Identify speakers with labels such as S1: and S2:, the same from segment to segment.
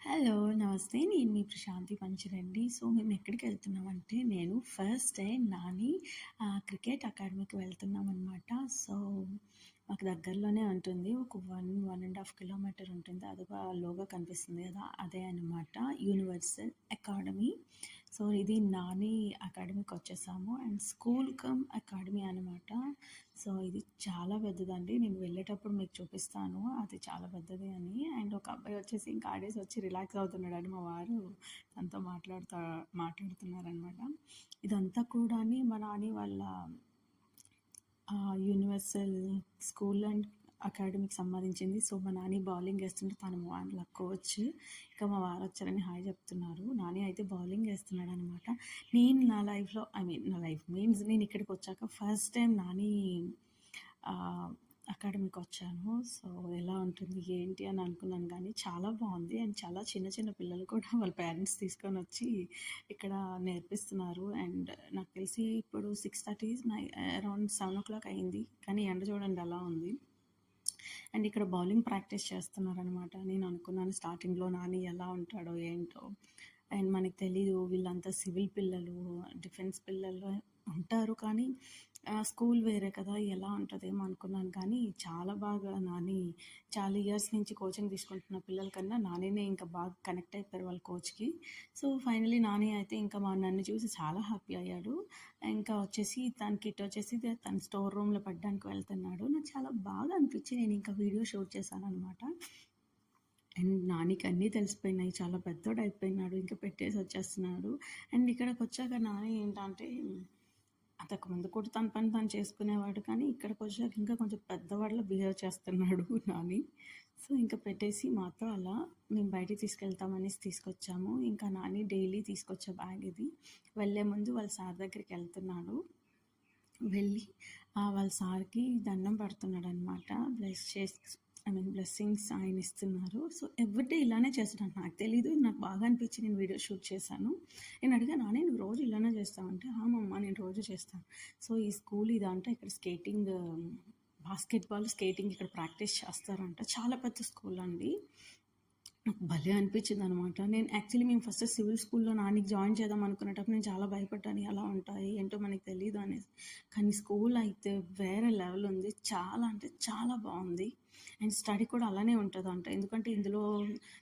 S1: Hello! నమస్తే. నేను మీ Prashanti పంచరండి. So, మేము ఎక్కడికెళ్తున్నామంటే, నేను ఫస్ట్ టైం నాని క్రికెట్ అకాడమీకి వెళ్తున్నామనమాట. సో, మాకు దగ్గరలోనే ఉంటుంది. ఒక 1 కిలోమీటర్ ఉంటుంది. అదిగో ఆ లోగో కనిపిస్తుంది గదా! అదే అనమాట యూనివర్సల్ అకాడమీ. సో, ఇది నాని అకాడమీకొచ్చేసాము. అండ్ స్కూల్ కమ్ అకాడమీ అనమాట. సో, ఇది చాలా పెద్దదండి. నేను వెళ్ళేటప్పుడు మీకు చూపిస్తాను. అది చాలా పెద్దది అని. అండ్ ఒక అబ్బాయి వచ్చేసి ఇంకా ఆడేసి వచ్చి రిలాక్స్ అవుతున్నాడని మా వారు తనతో మాట్లాడుతున్నారనమాట. ఇదంతా కూడాని మా నాని వాళ్ళ యూనివర్సల్ స్కూల్ అండ్ అకాడమీకి సంబంధించింది. సో, మా నాని బౌలింగ్ ఏస్తుంటే తను వాళ్ళ కోచ్. ఇంకా మా వారు వచ్చారని హాయ్ చెప్తున్నారు. నాని అయితే బౌలింగ్ ఏస్తున్నాడనమాట. నేను నా లైఫ్‌లో నా లైఫ్ మీన్స్ నేను ఇక్కడికొచ్చాక ఫస్ట్ టైం నాని అకాడమీకొచ్చాను. సో, ఎలా ఉంటుంది ఏంటి అని అనుకున్నాను గానీ చాలా బావుంది. అండ్ చాలా చిన్న చిన్న పిల్లలు కూడా వాళ్ళ పేరెంట్స్ తీసుకొనొచ్చి ఇక్కడ నేర్పిస్తున్నారు. అండ్ నాకు తెలిసి ఇప్పుడు 6:30 అరౌండ్ 7:00 అయింది. కానీ ఎండ చూడండి ఎలా ఉంది. అండ్ ఇక్కడ బౌలింగ్ ప్రాక్టీస్ చేస్తున్నారనమాట. నేను అనుకున్నాను స్టార్టింగ్‌లో నాని ఎలా ఉంటాడో ఏంటో. అండ్ మనకు తెలీదు వీళ్ళంతా సివిల్ పిల్లలు, డిఫెన్స్ పిల్లలు ఉంటారు. కానీ స్కూల్ వేరే కదా! ఎలా ఉంటదేమో అనుకున్నాను. కానీ చాలా బాగా నాని చాలా ఇయర్స్ నుంచి కోచింగ్ తీసుకుంటున్న పిల్లల కన్నా నానినే ఇంకా బాగా కనెక్ట్ అయిపోయారు వాళ్ళ కోచ్‌కి. సో, ఫైనల్లీ నాని అయితే ఇంకా నన్ను చూసి చాలా హ్యాపీ అయ్యాడు. ఇంకా వచ్చేసి తన కిట్ వచ్చేసి తన స్టోర్ రూమ్‌లో పెట్టడానికి వెళ్తున్నాడు. నాకు చాలా బాగా అనిపించి నేను ఇంకా వీడియో షూట్ చేశాననమాట. అండ్ నానికి అన్నీ తెలిసిపోయినాయి. చాలా పెద్దోడయిపోయినాడు. ఇంక పెట్టేసి వచ్చేస్తున్నాడు. అండ్ ఇక్కడికొచ్చాక నాని ఏంటంటే అంతకుముందు కూడా తన పని తను చేసుకునేవాడు. కానీ ఇక్కడికొచ్చాక ఇంకా కొంచెం పెద్దవాడిలా బిహేవ్ చేస్తున్నాడు నాని. సో, ఇంక పెట్టేసి మాతో అలా మేము బయటికి తీసుకెళ్తామనేసి తీసుకొచ్చాము. ఇంకా నాని డైలీ తీసుకొచ్చే బ్యాగ్ ఇది. వెళ్ళే ముందు వాళ్ళ సార్ దగ్గరికెళ్తున్నాడు. వెళ్ళి వాళ్ళ సార్‌కి దండం పెడుతున్నాడనమాట. బ్లెస్సింగ్స్ ఆయన ఇస్తున్నారు. సో, ఎవ్రీడే ఇలానే చేస్తాడు. నాకు తెలీదు. నాకు బాగా అనిపించి నేను వీడియో షూట్ చేశాను. నేను అడిగా, "నాని నువ్వు రోజు ఇలానే చేస్తావా?" అంటే, "ఆ! మమ్మా నేను రోజు చేస్తాను." సో, ఈ స్కూల్ ఇదంట ఇక్కడ బాస్కెట్‌బాల్, స్కేటింగ్ ఇక్కడ ప్రాక్టీస్ చేస్తారంట. చాలా పెద్ద స్కూల్ అండి. నాకు భలే అనిపించిందనమాట. నేను యాక్చువల్లీ మేము ఫస్ట్ సివిల్ స్కూల్‌లో నానికి జాయిన్ చేద్దాం అనుకునేటప్పుడు నేను చాలా భయపడ్డాను. ఎలా ఉంటాయి? ఏంటో మనకు తెలీదు అనేసి. కానీ స్కూల్ అయితే వేరే లెవెల్ ఉంది. చాలా అంటే చాలా బావుంది. అండ్ స్టడీ కూడా అలానే ఉంటదంట. ఎందుకంటే ఇందులో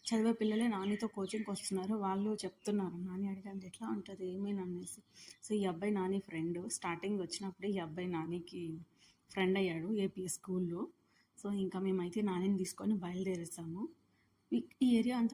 S1: చదివే పిల్లలే నానితో కోచింగ్‌కొస్తున్నారు. వాళ్ళు చెప్తున్నారు. నాని అడిగాను, "ఎట్లా ఉంటది? ఏమైనా?" అనేసి. సో, ఈ అబ్బాయి నాని ఫ్రెండ్. స్టార్టింగ్ వచ్చినప్పుడే ఈ అబ్బాయి నానికి ఫ్రెండ్ అయ్యాడు ఏపీఎస్ స్కూల్‌లో. సో, ఇంకా మేమైతే నానిని తీసుకొని బయలుదేరేసాము. ఈ ఏరియా అంతా